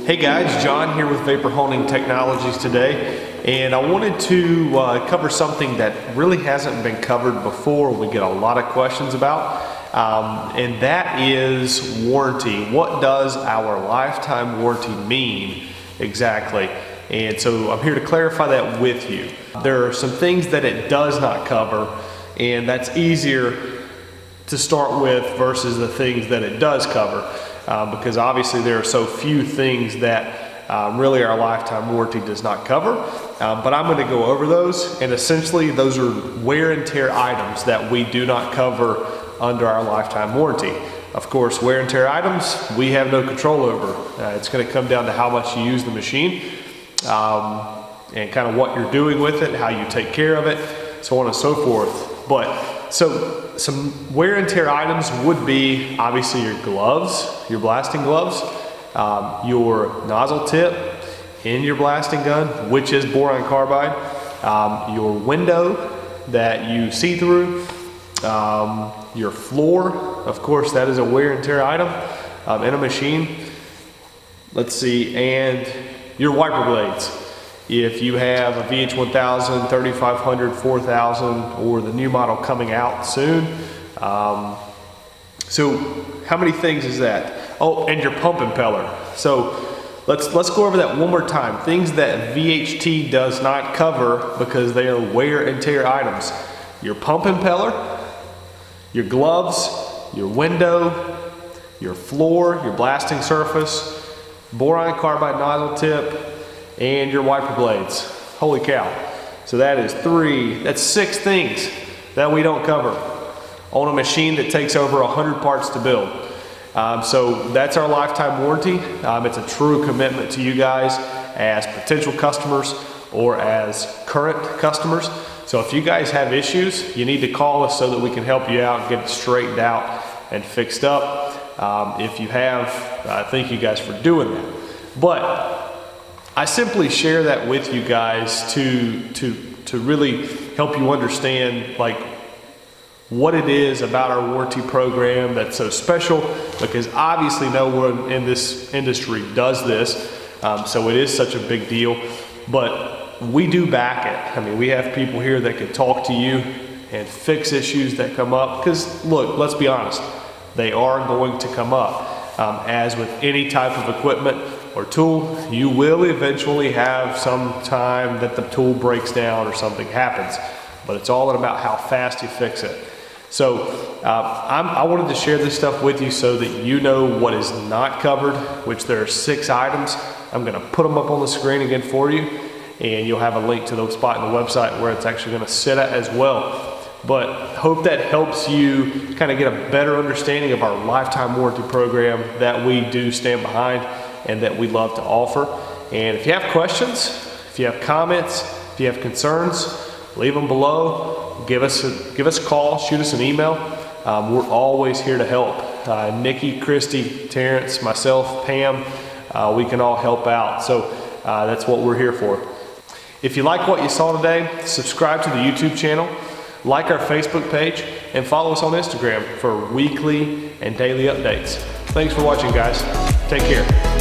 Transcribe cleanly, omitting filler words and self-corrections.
Hey guys, John here with Vapor Honing Technologies today, and I wanted to cover something that really hasn't been covered before. We get a lot of questions about, and that is warranty. What does our lifetime warranty mean exactly? And so I'm here to clarify that with you. There are some things that it does not cover, and that's easier to start with versus the things that it does cover. Because obviously there are so few things that really our lifetime warranty does not cover. But I'm going to go over those, and essentially those are wear and tear items that we do not cover under our lifetime warranty. Of course, wear and tear items we have no control over. It's going to come down to how much you use the machine and kind of what you're doing with it, how you take care of it, so on and so forth. But so some wear and tear items would be obviously your gloves, your blasting gloves, your nozzle tip in your blasting gun, which is boron carbide, your window that you see through, your floor, of course that is a wear and tear item in a machine. Let's see, and your wiper blades. If you have a VH1000, 3500, 4000, or the new model coming out soon. So how many things is that? Oh, and your pump impeller. So let's go over that one more time. Things that VHT does not cover because they are wear and tear items. Your pump impeller, your gloves, your window, your floor, your blasting surface, boron carbide nozzle tip, and your wiper blades. Holy cow. So that's 6 things that we don't cover on a machine that takes over 100 parts to build. So that's our lifetime warranty. It's a true commitment to you guys as potential customers or as current customers. So if you guys have issues, you need to call us so that we can help you out and get it straightened out and fixed up. If you have, thank you guys for doing that. But I simply share that with you guys to really help you understand like what it is about our warranty program that's so special, because obviously no one in this industry does this, so it is such a big deal, but we do back it. I mean, we have people here that can talk to you and fix issues that come up, because look, let's be honest, they are going to come up. As with any type of equipment or tool, you will eventually have some time that the tool breaks down or something happens, but it's all about how fast you fix it. So I wanted to share this stuff with you so that you know what is not covered, which there are 6 items. I'm going to put them up on the screen again for you, and you'll have a link to the spot in the website where it's actually going to sit at as well. But hope that helps you kind of get a better understanding of our lifetime warranty program that we do stand behind and that we love to offer. And if you have questions, if you have comments, if you have concerns, leave them below. Give us a call, shoot us an email. We're always here to help. Nikki, Christy, Terrence, myself, Pam, we can all help out. So that's what we're here for. If you like what you saw today, subscribe to the YouTube channel, like our Facebook page, and follow us on Instagram for weekly and daily updates. Thanks for watching, guys. Take care.